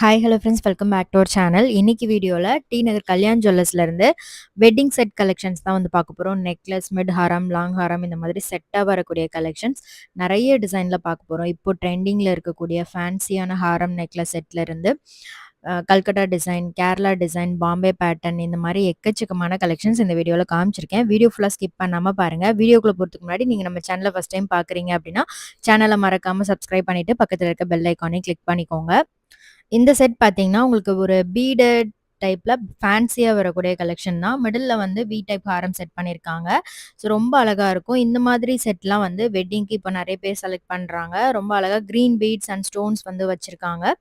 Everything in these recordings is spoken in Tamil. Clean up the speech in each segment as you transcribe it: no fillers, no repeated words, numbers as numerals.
Hi hello friends, welcome back to our channel. இன்னைக்கு வீடியோவில் டி நகர் கல்யாண் ஜுவல்லர்ஸ்லேருந்து வெட்டிங் செட் கலெக்ஷன்ஸ் தான் வந்து பார்க்க போகிறோம். நெக்லஸ், மிட் ஹாரம், லாங் ஹாரம் இந்த மாதிரி செட்டாக வரக்கூடிய கலெக்ஷன்ஸ் நிறைய டிசைனில் பார்க்க போகிறோம். இப்போ ட்ரெண்டிங்கில் இருக்கக்கூடிய ஃபேன்சியான ஹாரம் நெக்லஸ் செட்லேருந்து Calcutta design, Kerala design, Bombay pattern இந்த மாதிரி எக்கச்சக்கமான கலெக்ஷன்ஸ் இந்த வீடியோவில் காமிச்சிருக்கேன். வீடியோ ஃபுல்லாக ஸ்கிப் பண்ணாமல் பாருங்கள். வீடியோக்குள்ளே போகிறதுக்கு முன்னாடி நீங்கள் நம்ம சேனலை ஃபஸ்ட் டைம் பார்க்குறீங்க அப்படின்னா சேனலை மறக்காமல் சப்ஸ்கிரைப் பண்ணிவிட்டு பக்கத்தில் இருக்க பெல் ஐக்கானே கிளிக் பண்ணிக்கோங்க. இந்த செட் பார்த்தீங்கன்னா, உங்களுக்கு ஒரு பீடட் டைப்ல ஃபேன்சியா வரக்கூடிய கலெக்ஷன் தான். மிடில்ல வந்து வி டைப் ஹாரம் செட் பண்ணியிருக்காங்க. ஸோ ரொம்ப அழகா இருக்கும். இந்த மாதிரி செட்லாம் வந்து வெட்டிங்க்கு இப்போ நெறைய பேர் செலக்ட் பண்றாங்க. ரொம்ப அழகா கிரீன் பீட்ஸ் அண்ட் ஸ்டோன்ஸ் வந்து வச்சிருக்காங்க.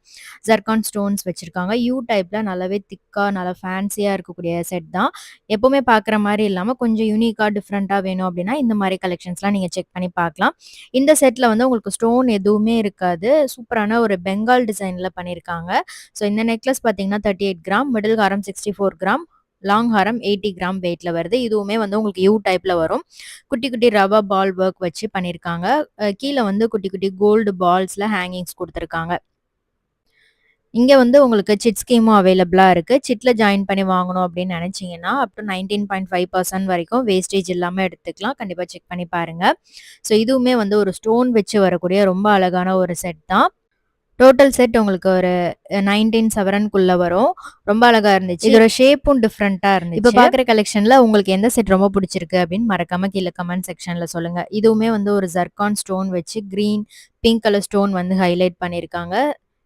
ஜர்கான் ஸ்டோன்ஸ் வச்சிருக்காங்க. யூ டைப்ல நல்லாவே திக்கா நல்லா ஃபேன்சியா இருக்கக்கூடிய செட் தான். எப்பவுமே பார்க்குற மாரி இல்லாம கொஞ்சம் யூனிக்கா, டிஃப்ரெண்ட்டா வேணும் அப்படின்னா இந்த மாரி கலெக்ஷன்ஸ்லாம் நீங்க செக் பண்ணி பார்க்கலாம். இந்த செட்ல வந்து உங்களுக்கு ஸ்டோன் எதுவுமே இருக்காது. சூப்பரான ஒரு பெங்கால் டிசைன்ல பண்ணியிருக்காங்க. ஸோ இந்த நெக்லஸ் பார்த்தீங்கன்னா 38 கிராம், மிடில் ஹாரம் 64 கிராம், லாங் ஹாரம் 80 கிராம் வெயிட்ல வருது. இதுவுமே வந்து உங்களுக்கு யூ டைப்ல வரும். குட்டி குட்டி ரவா பால் ஒர்க் வச்சு பண்ணியிருக்காங்க. கீழ வந்து குட்டி குட்டி கோல்டு பால்ஸ்ல ஹேங்கிங்ஸ் குடுத்துருக்காங்க. இங்க வந்து உங்களுக்கு சிட் ஸ்கீமும் அவைலபிளா இருக்கு. சிட்ல ஜாயின் பண்ணி வாங்கணும் அப்படின்னு நினைச்சீங்கன்னா, அப் டூ 19.5% வரைக்கும் வேஸ்டேஜ் இல்லாம எடுத்துக்கலாம். கண்டிப்பா செக் பண்ணி பாருங்க. ஸோ இதுவுமே வந்து ஒரு ஸ்டோன் வச்சு வரக்கூடிய ரொம்ப அழகான ஒரு செட் தான். டோட்டல் செட் உங்களுக்கு ஒரு 19 சவரன்குள்ள வரும். ரொம்ப அழகா இருந்துச்சு. இதோட ஷேப்பும் டிஃப்ரெண்ட்டா இருந்துச்சு. இப்ப பார்க்குற கலெக்ஷன்ல உங்களுக்கு எந்த செட் ரொம்ப பிடிச்சிருக்கு அப்படின்னு மறக்காம கீழ கமெண்ட் செக்ஷன்ல சொல்லுங்க. இதுவுமே வந்து ஒரு ஜர்கான் ஸ்டோன் வச்சு கிரீன், பிங்க் கலர் ஸ்டோன் வந்து ஹைலைட் பண்ணியிருக்காங்க.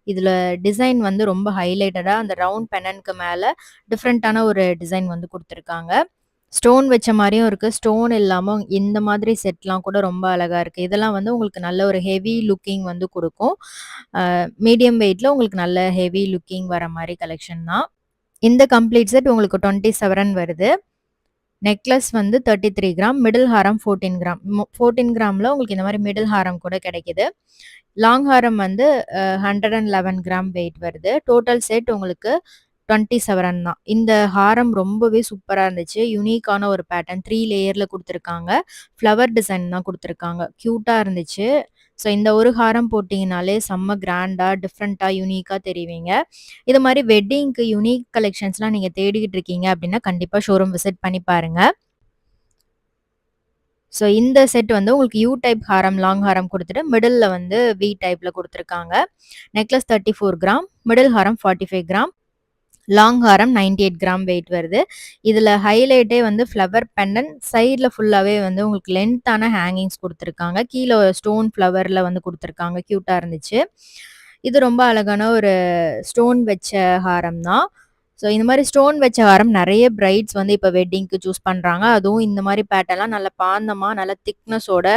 இதுல டிசைன் வந்து ரொம்ப ஹைலைட்டடா அந்த ரவுண்ட் பெனனுக்கு மேல டிஃப்ரெண்ட்டான ஒரு டிசைன் வந்து குடுத்துருக்காங்க. ஸ்டோன் வச்ச மாரியும் இருக்கு. ஸ்டோன் இல்லாம இந்த மாதிரி செட்லாம் கூட ரொம்ப அழகா இருக்கு. இதெல்லாம் வந்து உங்களுக்கு நல்ல ஒரு ஹெவி லுக்கிங் வந்து குடுக்கும். மீடியம் வெயிட்ல உங்களுக்கு நல்ல ஹெவி லுக்கிங் வர மாரி கலெக்ஷன் தான். இந்த கம்ப்ளீட் செட் உங்களுக்கு 27 வருது. நெக்லஸ் வந்து 33 கிராம், மிடில் ஹாரம் 14 கிராம். 14 கிராம்ல உங்களுக்கு இந்த மாரி மிடில் ஹாரம் கூட கிடைக்குது. லாங் ஹாரம் வந்து 111 கிராம் வெயிட் வருது. டோட்டல் செட் உங்களுக்கு 27 தான். இந்த ஹாரம் ரொம்பவே சூப்பரா இருந்துச்சு. யூனிக்கான ஒரு பேட்டர்ன் 3 லேயர்ல குடுத்துருக்காங்க. ஃப்ளவர் டிசைன் தான் குடுத்துருக்காங்க. கியூட்டா இருந்துச்சு. ஸோ இந்த ஒரு ஹாரம் போட்டீங்கனாலே செம்ம கிராண்டா, டிஃப்ரெண்ட்டா, யூனிக்கா தெரிவீங்க. இது மாரி வெட்டிங்க்கு யூனிக் கலெக்ஷன்ஸ்லாம் நீங்க தேடிக்கிட்டு இருக்கீங்க அப்படின்னா, கண்டிப்பா ஷோரூம் விசிட் பண்ணி பாருங்க. ஸோ இந்த செட் வந்து உங்களுக்கு யூ டைப் ஹாரம், லாங் ஹாரம் குடுத்துட்டு, மிடில்ல வந்து வி டைப்ல குடுத்துருக்காங்க. நெக்லஸ் 34 கிராம், மிடில் ஹாரம் 45 கிராம், லாங் ஹாரம் 98 கிராம் வெயிட் வருது. இதுல ஹைலைட்டே வந்து ஃப்ளவர் பெண்டன்ட். சைட்ல ஃபுல்லாவே வந்து உங்களுக்கு லென்த்தான ஹேங்கிங்ஸ் குடுத்துருக்காங்க. கீழ ஸ்டோன் ஃப்ளவர்ல வந்து குடுத்துருக்காங்க. கியூட்டா இருந்துச்சு. இது ரொம்ப அழகான ஒரு ஸ்டோன் வச்ச ஹாரம் தான். ஸோ இந்த மாரி ஸ்டோன் வச்ச ஹாரம் நெறைய பிரைட்ஸ் வந்து இப்ப வெட்டிங்க்கு சூஸ் பண்றாங்க. அதுவும் இந்த மாரி பேட்டர்ன்லாம் நல்ல பாந்தமா, நல்ல திக்னஸோட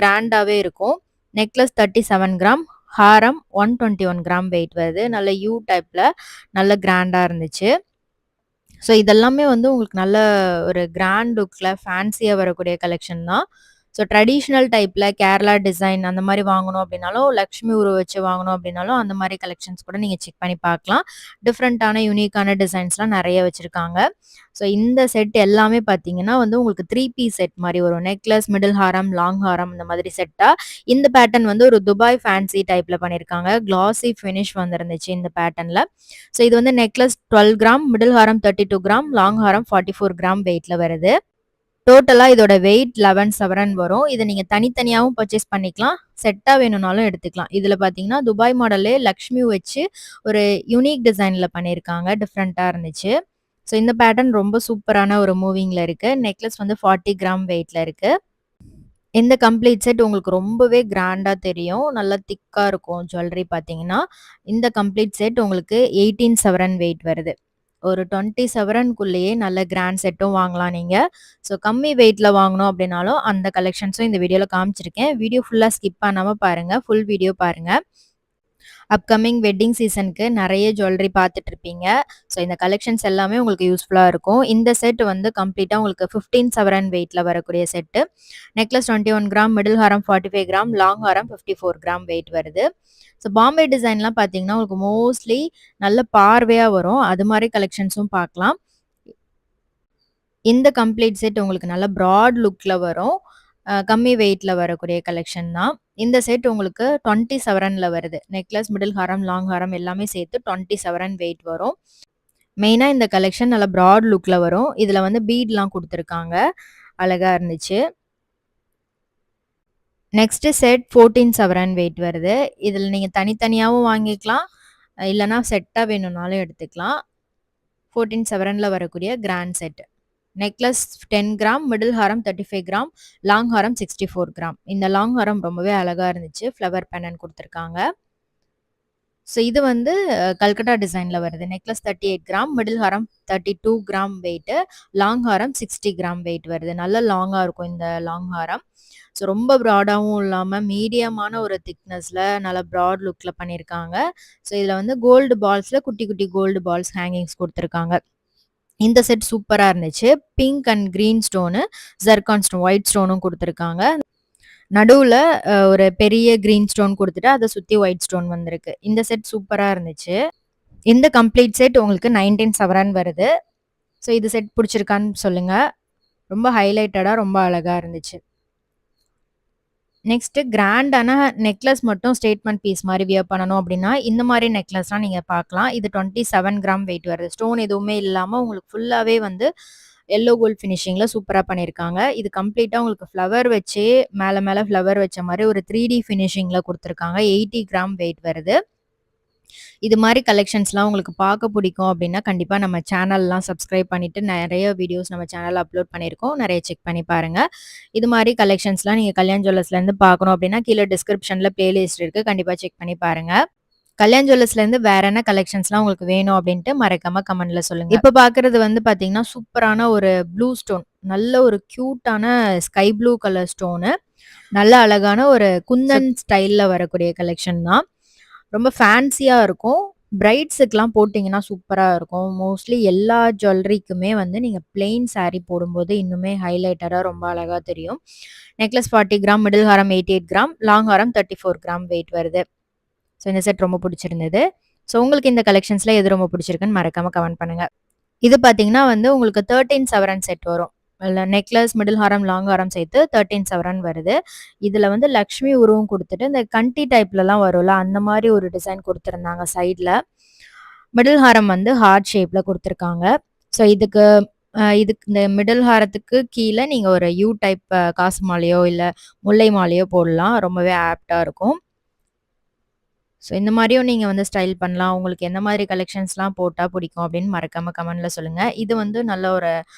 கிராண்டாவே இருக்கும். நெக்லஸ் 37 கிராம், ஹாரம் 121 கிராம் வெயிட் வருது. நல்ல யூ டைப்ல நல்ல கிராண்டா இருந்துச்சு. ஸோ இதெல்லாமே வந்து உங்களுக்கு நல்ல ஒரு கிராண்ட் லுக்ல ஃபேன்சியா வரக்கூடிய கலெக்ஷன் தான். ஸோ ட்ரெடிஷனல் டைப்ல கேரளா டிசைன் அந்த மாரி வாங்கணும் அப்படின்னாலும், லக்ஷ்மி உருவ வச்சு வாங்கணும் அப்படின்னாலும், அந்த மாரி கலெக்ஷன்ஸ் கூட நீங்க செக் பண்ணி பார்க்கலாம். டிஃப்ரெண்ட்டான, யூனிக்கான டிசைன்ஸ்லாம் நெறைய வச்சிருக்காங்க. ஸோ இந்த செட் எல்லாமே பார்த்தீங்கன்னா வந்து உங்களுக்கு 3 பீஸ் செட் மாரி வரும். நெக்லஸ், மிடில் ஹாரம், லாங் ஹாரம் இந்த மாதிரி செட்டா. இந்த பேட்டர்ன் வந்து ஒரு துபாய் ஃபேன்சி டைப்ல பண்ணியிருக்காங்க. கிளாசி ஃபினிஷ் வந்திருந்துச்சு இந்த பேட்டர்ன்ல. ஸோ இது வந்து நெக்லஸ் 12 கிராம், மிடில் ஹாரம் 32 கிராம், லாங் ஹாரம் 44 கிராம் வெயிட்ல வருது. டோட்டலா இதோட வெயிட் 11 சவரன் வரும். இத நீங்க தனித்தனியாவும் பர்ச்சேஸ் பண்ணிக்கலாம். செட்டா வேணும்னாலும் எடுத்துக்கலாம். இதுல பார்த்தீங்கன்னா, துபாய் மாடல்லே லக்ஷ்மி வச்சு ஒரு யூனிக் டிசைன்ல பண்ணியிருக்காங்க. டிஃப்ரெண்ட்டா இருந்துச்சு. ஸோ இந்த பேட்டர்ன் ரொம்ப சூப்பரான ஒரு மூவிங்ல இருக்கு. நெக்லஸ் வந்து 40 கிராம் வெயிட்ல இருக்கு. இந்த கம்ப்ளீட் செட் உங்களுக்கு ரொம்பவே கிராண்டா தெரியும். நல்லா திக்கா இருக்கும் ஜுவல்லரி பார்த்தீங்கன்னா. இந்த கம்ப்ளீட் செட் உங்களுக்கு 18 சவரன் வெயிட் வருது. ஒரு 20 சவரன்குள்ளேயே நல்ல கிராண்ட் செட்டும் வாங்கலாம் நீங்க. ஸோ கம்மி வெயிட்ல வாங்கணும் அப்படின்னாலும் அந்த கலெக்ஷன்ஸும் இந்த வீடியோல காமிச்சிருக்கேன். வீடியோ ஃபுல்லா ஸ்கிப் பண்ணாம பாருங்க. ஃபுல் வீடியோ பாருங்க. அப்கமிங் வெட்டிங் சீசனுக்கு நெறைய ஜுவல்லரி பார்த்துட்டு இருப்பீங்க. ஸோ இந்த கலெக்ஷன்ஸ் எல்லாமே உங்களுக்கு யூஸ்ஃபுல்லா இருக்கும். இந்த செட் வந்து கம்ப்ளீட்டா உங்களுக்கு 15 சவரன் வெயிட்ல வரக்கூடிய செட்டு. நெக்லஸ் 21 கிராம், மிடில் ஹாரம் 45 கிராம், லாங் ஹாரம் 54 கிராம் வெயிட் வருது. ஸோ பாம்பே டிசைன்லாம் பார்த்தீங்கன்னா, உங்களுக்கு மோஸ்ட்லி நல்ல பார்வையா வரும். அது மாரி கலெக்ஷன்ஸும் பார்க்கலாம். இந்த கம்ப்ளீட் செட் உங்களுக்கு நல்ல பிராட் லுக்ல வரும். கம்மி வெயிட்ல வரக்கூடிய கலெக்ஷன் தான். இந்த செட் உங்களுக்கு 20 சவரன்ல வருது. நெக்லஸ், மிடில் ஹாரம், லாங் ஹாரம் எல்லாமே சேர்த்து 20 சவரன் வெயிட் வரும். மெயினா இந்த கலெக்ஷன் நல்ல பிராட் லுக்ல வரும். இதுல வந்து பீட்லாம் குடுத்துருக்காங்க. அழகா இருந்துச்சு. நெக்ஸ்ட் செட் 14 சவரன் வெயிட் வருது. இதுல நீங்க தனித்தனியாவும் வாங்கிக்கலாம். இல்லன்னா செட்டா வேணும்னாலும் எடுத்துக்கலாம். 14 சவரன்ல வரக்கூடிய grand set. Necklace 10 gram, middle ஹாரம் 35 கிராம், லாங் ஹாரம் 64 கிராம். இந்த லாங் ஹாரம் ரொம்பவே அழகா இருந்துச்சு. ஃப்ளவர் பெண்டன்ட் குடுத்துருக்காங்க. ஸோ இது வந்து கல்கட்டா டிசைன்ல வருது. நெக்லஸ் 38 கிராம், மிடில் ஹாரம் 32 கிராம் வெயிட்டு, லாங் ஹாரம் 60 கிராம் வெயிட் வருது. நல்ல லாங்கா இருக்கும் இந்த லாங் ஹாரம். ஸோ ரொம்ப ப்ராடாவும் இல்லாம மீடியமான ஒரு திக்னஸ்ல நல்ல பிராட் லுக்ல பண்ணியிருக்காங்க. ஸோ இதுல வந்து கோல்டு பால்ஸ்ல குட்டி குட்டி கோல்டு பால்ஸ் ஹேங்கிங்ஸ் குடுத்துருக்காங்க. இந்த செட் சூப்பரா இருந்துச்சு. Pink and green stone, zircon stone, white ஸ்டோனும் குடுத்துருக்காங்க. நடுவுல ஒரு பெரிய கிரீன் ஸ்டோன் குடுத்துட்டு, அத சுத்தி ஒயிட் ஸ்டோன் வந்திருக்கு. இந்த செட் சூப்பரா இருந்துச்சு. இந்த கம்ப்ளீட் செட் உங்களுக்கு 19 சவரன் வருது. ஸோ இது செட் புடிச்சிருக்கான்னு சொல்லுங்க. ரொம்ப ஹைலைட்டடா ரொம்ப அழகா இருந்துச்சு. நெக்ஸ்ட் கிராண்டான நெக்லஸ் மட்டும் ஸ்டேட்மெண்ட் பீஸ் மாரி வியர் பண்ணணும் அப்டின்னா, இந்த மாரி நெக்லஸ்லாம் நீங்க பார்க்கலாம். இது 27 கிராம் வெயிட் வருது. ஸ்டோன் எதுவுமே இல்லாம உங்களுக்கு ஃபுல்லாவே வந்து எல்லோ கோல்ட் ஃபினிஷிங்ல சூப்பரா பண்ணியிருக்காங்க. இது கம்ப்ளீட்டா உங்களுக்கு ஃப்ளவர் வச்சே மேல மேல ஃப்ளவர் வச்ச மாரி ஒரு 3D ஃபினிஷிங்ல குடுத்துருக்காங்க. 80 கிராம் வெயிட் வருது. இது மாரி கலெக்ஷன்ஸ்லாம் உங்களுக்கு பார்க்க பிடிக்கும் அப்டின்னா, கண்டிப்பா நம்ம சேனல்லாம் சப்ஸ்கிரைப் பண்ணிட்டு நெறைய வீடியோஸ் நம்ம சேனல்ல அப்லோட் பண்ணியிருக்கோம். நெறைய செக் பண்ணி பாருங்க. இது மாரி கலெக்ஷன்ஸ்லாம் நீங்க கல்யாண் ஜுவல்லர்ஸ்லேருந்து பார்க்கணும் அப்டின்னா, கீழ டிஸ்கிரிப்ஷன்ல பிளேலிஸ்ட் இருக்கு. கண்டிப்பா செக் பண்ணி பாருங்க. கல்யாண் ஜுவல்லர்ஸ்லேருந்து வேற என்ன கலெக்ஷன்ஸ்லாம் உங்களுக்கு வேணும் அப்டின்ட்டு மறக்காம கமெண்ட்ல சொல்லுங்க. இப்ப பார்க்குறது வந்து பார்த்தீங்கன்னா, சூப்பரான ஒரு ப்ளூ ஸ்டோன். நல்ல ஒரு கியூட்டான ஸ்கை ப்ளூ கலர் ஸ்டோனு. நல்ல அழகான ஒரு குந்தன் ஸ்டைல்ல வரக்கூடிய கலெக்ஷன் தான். ரொம்ப ஃபேன்சியா இருக்கும். பிரைட்ஸுக்குலாம் போட்டிங்கன்னா சூப்பரா இருக்கும். மோஸ்ட்லி எல்லா ஜுவல்லரிக்குமே வந்து நீங்க பிளெயின் சாரி போடும்போது இன்னுமே ஹைலைட்டடா ரொம்ப அழகா தெரியும். நெக்லஸ் 40 கிராம், மிடில் ஹாரம் 88 கிராம், லாங் ஹாரம் 34 கிராம் வெயிட் வருது. ஸோ இந்த செட் ரொம்ப பிடிச்சிருந்தது. ஸோ உங்களுக்கு இந்த கலெக்ஷன்ஸ்ல எது ரொம்ப பிடிச்சிருக்குன்னு மறக்காம கமெண்ட் பண்ணுங்க. இது பார்த்தீங்கன்னா வந்து உங்களுக்கு 13 சவரன் செட் வரும். இல்ல நெக்லஸ், மிடில் ஹாரம், லாங் ஹாரம் சேர்த்து 13 சவரன் வருது. இதுல வந்து லக்ஷ்மி உருவம் குடுத்துட்டு, இந்த கண்டி டைப்லலாம் வரும்ல, அந்த மாரி ஒரு டிசைன் குடுத்துருந்தாங்க சைட்ல. மிடில் ஹாரம் வந்து ஹார்ட் ஷேப்ல குடுத்துருக்காங்க. ஸோ இதுக்கு இந்த மிடில் ஹாரத்துக்கு கீழ நீங்க ஒரு யூ டைப் காசு மாலையோ, இல்ல முல்லை மாலையோ போடலாம். ரொம்பவே ஆப்ட்டா இருக்கும். ஸோ இந்த மாரியும் நீங்க வந்து ஸ்டைல் பண்ணலாம். உங்களுக்கு எந்த மாதிரி கலெக்ஷன்ஸ்லாம் போட்டா பிடிக்கும் அப்படின்னு மறக்காம கமெண்ட்ல சொல்லுங்க. இது வந்து நல்ல ஒரு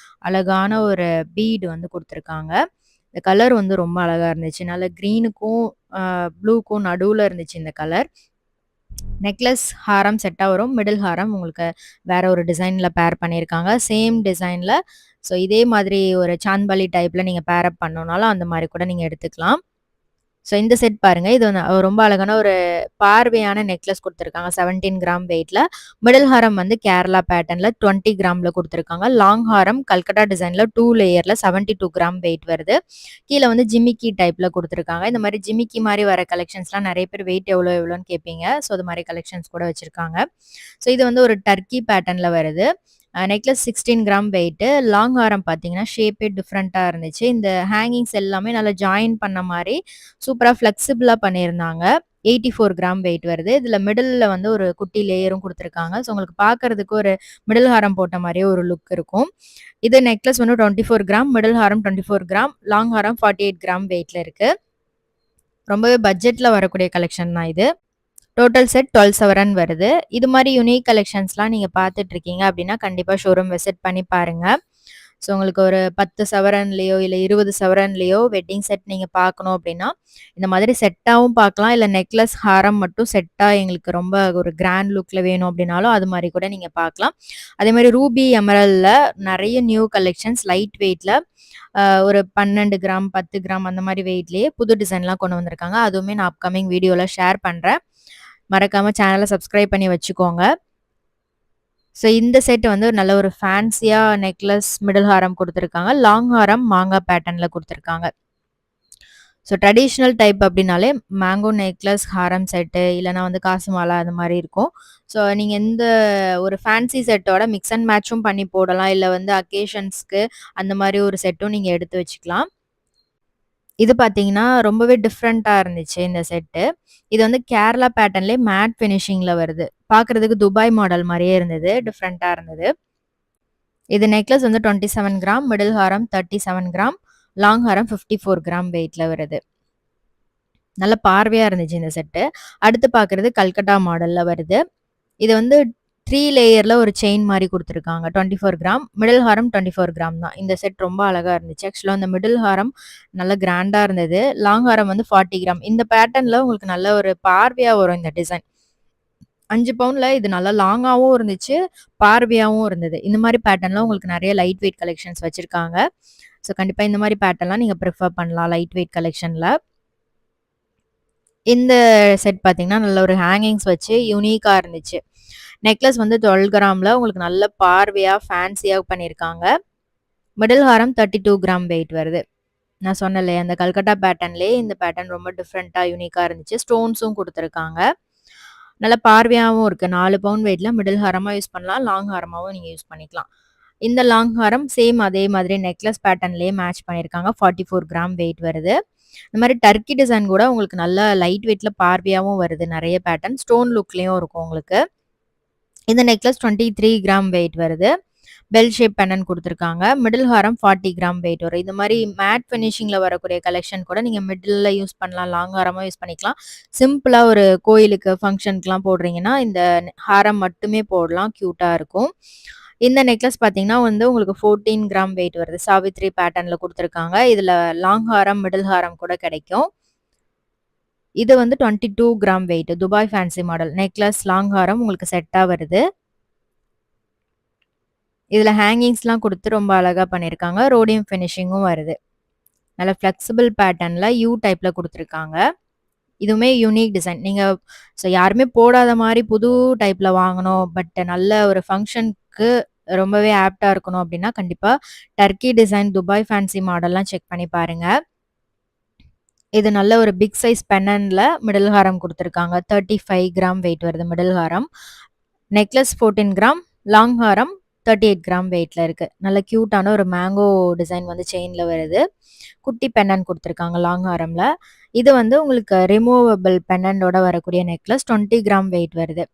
அழகான ஒரு பீட் வந்து குடுத்துருக்காங்க. இந்த கலர் வந்து ரொம்ப அழகா இருந்துச்சு. நல்ல கிரீனுக்கும், ப்ளூக்கும் நடுவுல இருந்துச்சு இந்த கலர். நெக்லஸ், ஹாரம் செட்டா வரும். மிடில் ஹாரம் உங்களுக்கு வேற ஒரு டிசைன்ல பேர் பண்ணியிருக்காங்க. சேம் டிசைன்ல. ஸோ இதே மாதிரி ஒரு சாந்த்பாலி டைப்ல நீங்க பேர் அப் பண்ணணும்னாலும் அந்த மாரி கூட நீங்க எடுத்துக்கலாம். ஸோ இந்த செட் பாருங்க. இது வந்து ரொம்ப அழகான ஒரு பார்வையான நெக்லஸ் குடுத்துருக்காங்க. 17 கிராம் வெயிட்ல. மிடில் ஹாரம் வந்து கேரளா பேட்டர்ன்ல 20 கிராம்ல குடுத்துருக்காங்க. லாங் ஹாரம் கல்கட்டா டிசைன்ல 2 லேயர்ல 72 கிராம் வெயிட் வருது. கீழ வந்து ஜிமிக்கி டைப்ல குடுத்துருக்காங்க. இந்த மாரி ஜிமிக்கி மாரி வர கலெக்ஷன்ஸ்லாம் நெறைய பேர் வெயிட் எவ்வளோன்னு கேட்பீங்க. ஸோ அது மாரி கலெக்ஷன்ஸ் கூட வச்சிருக்காங்க. ஸோ இது வந்து ஒரு டர்க்கி பேட்டர்ன்ல வருது. Necklace 16 gram weight. லாங் ஹாரம் பார்த்தீங்கன்னா, ஷேப்பே டிஃப்ரெண்ட்டா இருந்துச்சு. இந்த ஹேங்கிங்ஸ் எல்லாமே நல்லா ஜாயின் பண்ண மாரி சூப்பரா ஃப்ளெக்சிபிளா பண்ணியிருந்தாங்க. 84 கிராம் வெயிட் வருது. இதுல மிடில்ல வந்து ஒரு குட்டி லேயரும் குடுத்துருக்காங்க. ஸோ உங்களுக்கு பார்க்கறதுக்கு ஒரு மிடில் ஹாரம் போட்ட மாரியே ஒரு லுக் இருக்கும். இது நெக்லஸ் வந்து 24 கிராம், மிடில் ஹாரம் 24 கிராம், லாங் ஹாரம் 48 கிராம் வெயிட்ல இருக்கு. ரொம்பவே பட்ஜெட்ல வரக்கூடிய கலெக்ஷன் தான் இது. டோட்டல் செட் 12 சவரன் வருது. இது மாரி யுனிக் கலெக்ஷன்ஸ்லாம் நீங்க பார்த்துட்டு இருக்கீங்க அப்டின்னா, கண்டிப்பா ஷோரூம் விசிட் பண்ணி பாருங்க. ஸோ உங்களுக்கு ஒரு 10 சவரன்லயோ, இல்ல 20 சவரன்லயோ வெட்டிங் செட் நீங்க பார்க்கணும் அப்டின்னா, இந்த மாதிரி செட்டாவும் பார்க்கலாம். இல்ல நெக்லஸ், ஹாரம் மட்டும் செட்டா எங்களுக்கு ரொம்ப ஒரு கிராண்ட் லுக்ல வேணும் அப்டின்னாலும், அது மாரி கூட நீங்க பார்க்கலாம். அதே மாரி ரூபி எமரல்ட்ல நெறைய நியூ கலெக்ஷன்ஸ் லைட் வெயிட்ல ஒரு 12 கிராம், 10 கிராம் அந்த மாரி வெயிட்லயே புது டிசைன்லாம் கொண்டு வந்திருக்காங்க. அதுவுமே நான் அப்கமிங் வீடியோல ஷேர் பண்றேன். மறக்காம சேனல சப்ஸ்கிரைப் பண்ணி வச்சுக்கோங்க. ஸோ இந்த செட் வந்து நல்ல ஒரு ஃபேன்சியா நெக்லஸ், மிடில் ஹாரம் குடுத்துருக்காங்க. லாங் ஹாரம் மாங்கா பேட்டர்ன்ல குடுத்துருக்காங்க. ஸோ ட்ரெடிஷனல் டைப் அப்டின்னாலே மேங்கோ நெக்லஸ், ஹாரம் செட்டு இல்லன்னா வந்து காசு மாலை அது மாரி இருக்கும். ஸோ நீங்க இந்த ஒரு ஃபேன்சி செட்டோட மிக்ஸ் அண்ட் மேட்சும் பண்ணி போடலாம். இல்ல வந்து அக்கேஷன்ஸ்க்கு அந்த மாரி ஒரு செட்டும் நீங்க எடுத்து வச்சுக்கலாம். இது பார்த்தீங்கன்னா, ரொம்பவே டிஃப்ரெண்ட்டா இருந்துச்சு இந்த செட்டு. இது வந்து கேரளா பேட்டர்ன்லயே மேட் ஃபினிஷிங்ல வருது. பார்க்கறதுக்கு துபாய் மாடல் மாரியே இருந்தது. டிஃப்ரெண்ட்டா இருந்தது. இது நெக்லஸ் வந்து 27 கிராம், மிடில் ஹாரம் 37 கிராம், லாங் ஹாரம் 54 கிராம் வெயிட்ல வருது. நல்ல பார்வையா இருந்துச்சு இந்த செட்டு. அடுத்து பார்க்கறது கல்கட்டா மாடல்ல வருது. இது வந்து 3 லேயர்ல ஒரு செயின் மாரி குடுத்துருக்காங்க. 24 கிராம். மிடில் ஹாரம் 24 கிராம் தான். இந்த செட் ரொம்ப அழகா இருந்துச்சு. ஆக்சுவலா அந்த மிடில் ஹாரம் நல்ல கிராண்டா இருந்தது. லாங் ஹாரம் வந்து 40 கிராம். இந்த பேட்டர்ன்ல உங்களுக்கு நல்ல ஒரு பார்வையா வரும் இந்த டிசைன். 5 பவுன்ல இது நல்லா லாங்காவும் இருந்துச்சு, பார்வையாவும் இருந்தது. இந்த மாரி பேட்டர்ன்ல உங்களுக்கு நெறைய லைட் வெயிட் கலெக்ஷன்ஸ் வச்சிருக்காங்க. ஸோ கண்டிப்பா இந்த மாரி பேட்டர்ன்லாம் நீங்க பிரிஃபர் பண்ணலாம் லைட் வெயிட் கலெக்ஷன்ல. இந்த செட் பார்த்தீங்கன்னா, நல்ல ஒரு ஹேங்கிங்ஸ் வச்சு யூனிக்கா இருந்துச்சு. நெக்லஸ் வந்து 12 கிராம்ல உங்களுக்கு நல்ல பார்வையா, ஃபேன்சியா பண்ணியிருக்காங்க. மிடில் ஹாரம் 32 கிராம் வெயிட் வருது. நான் சொன்னேன் இல்லையா, அந்த கல்கட்டா பேட்டர்ன்லயே இந்த பேட்டர்ன் ரொம்ப டிஃப்ரெண்ட்டா, யூனிக்கா இருந்துச்சு. ஸ்டோன்ஸும் குடுத்துருக்காங்க. நல்ல பார்வையாவும் இருக்கு. 4 பவுண்ட் வெயிட்ல மிடில் ஹாரமா யூஸ் பண்ணலாம். லாங் ஹாரமாவும் நீங்க யூஸ் பண்ணிக்கலாம். இந்த லாங் ஹாரம் சேம் அதே மாதிரி நெக்லஸ் பேட்டர்ன்லயே மேட்ச் பண்ணியிருக்காங்க. 44 கிராம் வெயிட் வருது. இந்த மாரி டர்க்கி டிசைன் கூட உங்களுக்கு நல்ல லைட் வெயிட்ல பார்வையாவும் வருது. நெறைய பேட்டர்ன். ஸ்டோன் லுக்லயும் இருக்கும் உங்களுக்கு. இந்த நெக்லஸ் 23 கிராம் வெயிட் வருது. பெல் ஷேப் பெண்டன்ட் குடுத்துருக்காங்க. மிடில் ஹாரம் 40 கிராம் வெயிட் வரும். இந்த மாரி மேட் ஃபினிஷிங்ல வரக்கூடிய கலெக்ஷன் கூட நீங்க மிடில்ல யூஸ் பண்ணலாம். லாங் ஹாரமா யூஸ் பண்ணிக்கலாம். சிம்பிளா ஒரு கோயிலுக்கு, ஃபங்ஷனுக்குலாம் போடுறீங்கன்னா, இந்த ஹாரம் மட்டுமே போடலாம். கியூட்டா இருக்கும். இந்த நெக்லஸ் பார்த்தீங்கன்னா வந்து உங்களுக்கு 14 கிராம் வெயிட் வருது. சாவித்ரி பேட்டர்ன்ல குடுத்துருக்காங்க. இதுல லாங் ஹாரம், மிடில் ஹாரம் கூட கிடைக்கும். இது வந்து 22 gram wait. Dubai fancy model. Necklace, long ஹாரம் உங்களுக்கு செட்டா வருது. இதுல ஹேங்கிங்ஸ்லாம் குடுத்து ரொம்ப அழகா பண்ணியிருக்காங்க. ரோடியம் ஃபினிஷிங்கும் வருது. நல்ல ஃப்ளெக்சிபிள் பேட்டர்ன்ல யூ டைப்ல குடுத்துருக்காங்க. இதுவுமே யூனிக் டிசைன். நீங்க யாருமே போடாத மாரி புது டைப்ல வாங்கணும். பட் நல்ல ஒரு ஃபங்ஷனுக்கு ரொம்பவே ஆப்ட்டா இருக்கணும் அப்டின்னா, கண்டிப்பா டர்க்கி டிசைன், துபாய் ஃபேன்சி மாடல்லாம் செக் பண்ணி பாருங்க. இது நல்ல ஒரு பிக் சைஸ் பெண்டன்ட்ல மிடில் ஹாரம் குடுத்துருக்காங்க. 35 கிராம் வெயிட் வருது மிடில் ஹாரம். நெக்லஸ் 14 கிராம், லாங் ஹாரம் 38 கிராம் வெயிட்ல இருக்கு. நல்ல கியூட்டான ஒரு மேங்கோ டிசைன் வந்து செயின்ல வருது. குட்டி பெண்டன்ட் குடுத்துருக்காங்க லாங் ஹாரம்ல. இது வந்து உங்களுக்கு ரிமூவபிள் பெண்டன்ட்டோட வரக்கூடிய நெக்லஸ் 20 கிராம் வெயிட் வருது.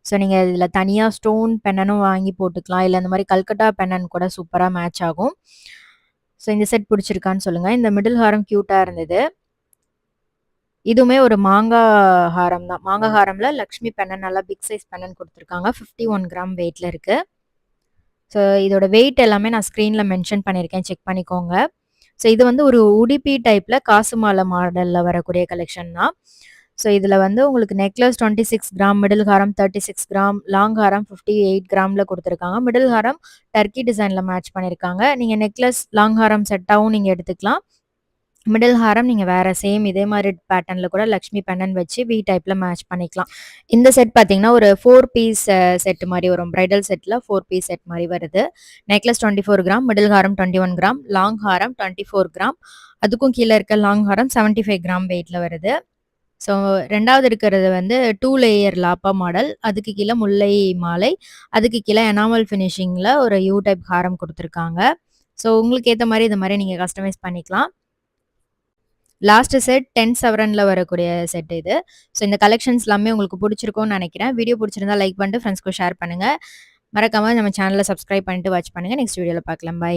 ஸோ நீங்க இதுல தனியா ஸ்டோன் பெண்டனும் வாங்கி போட்டுக்கலாம். இல்ல இந்த மாரி கல்கட்டா பெண்டன்ட் கூட சூப்பரா மேட்ச் ஆகும். ஸோ இந்த செட் பிடிச்சிருக்கான்னு சொல்லுங்க. இந்த மிடில் ஹாரம் கியூட்டா இருந்தது. இதுவுமே ஒரு மாங்கா ஹாரம் தான். மாங்கா ஹாரம்ல லக்ஷ்மி பெண்டன்ட் நல்லா பிக் சைஸ் பெண்டன்ட் குடுத்துருக்காங்க. 51 கிராம் வெயிட்ல இருக்கு. ஸோ இதோட வெயிட் எல்லாமே நான் ஸ்க்ரீன்ல மென்ஷன் பண்ணியிருக்கேன். செக் பண்ணிக்கோங்க. ஸோ இது வந்து ஒரு உடுப்பி டைப்ல காசு மாலை மாடல்ல வரக்கூடிய கலெக்ஷன் தான். ஸோ இதுல வந்து உங்களுக்கு நெக்லஸ் 26 கிராம், மிடில் ஹாரம் 36 கிராம், லாங் ஹாரம் 58 கிராம்ல குடுத்துருக்காங்க. மிடில் ஹாரம் டர்க்கி டிசைன்ல மேட்ச் பண்ணியிருக்காங்க. நீங்க நெக்லஸ், லாங் ஹாரம் செட்டாவும் நீங்க எடுத்துக்கலாம். மிடில் ஹாரம் நீங்க வேற சேம் இதே மாரி பேட்டர்ன்ல கூட லக்ஷ்மி பெண்டன்ட் வச்சு வி டைப்ல மேட்ச் பண்ணிக்கலாம். இந்த செட் பார்த்தீங்கன்னா, ஒரு 4 பீஸ் செட் மாரி வரும். பிரைடல் செட்ல 4 பீஸ் செட் மாரி வருது. நெக்லஸ் 24 கிராம், மிடில் ஹாரம் 21 கிராம், லாங் ஹாரம் 24 கிராம். அதுக்கும் கீழ இருக்க லாங் ஹாரம் 75 கிராம் வெயிட்ல வருது. ஸோ 2வது இருக்கிறது வந்து 2 லேயர் லாப்பா மாடல். அதுக்கு கீழ முல்லை மாலை. அதுக்கு கீழ எனாமல் ஃபினிஷிங்ல ஒரு யூ டைப் ஹாரம் குடுத்துருக்காங்க. ஸோ உங்களுக்கு ஏத்த மாரி இந்த மாரி நீங்க கஸ்டமைஸ் பண்ணிக்கலாம். லாஸ்ட் செட் 10 சவரன்ல வரக்கூடிய செட் இது. ஸோ இந்த கலெக்ஷன்ஸ் எல்லாமே உங்களுக்கு புடிச்சிருக்கும்னு நெனைக்கிறேன். வீடியோ புடிச்சிருந்தா லைக் பண்ணிட்டு ஃப்ரெண்ட்ஸ்க்கு ஷேர் பண்ணுங்க. மறக்காம நம்ம சேனல சப்ஸ்கிரைப் பண்ணிட்டு வாட்ச் பண்ணுங்க. நெக்ஸ்ட் வீடியோல பார்க்கலாம். பை.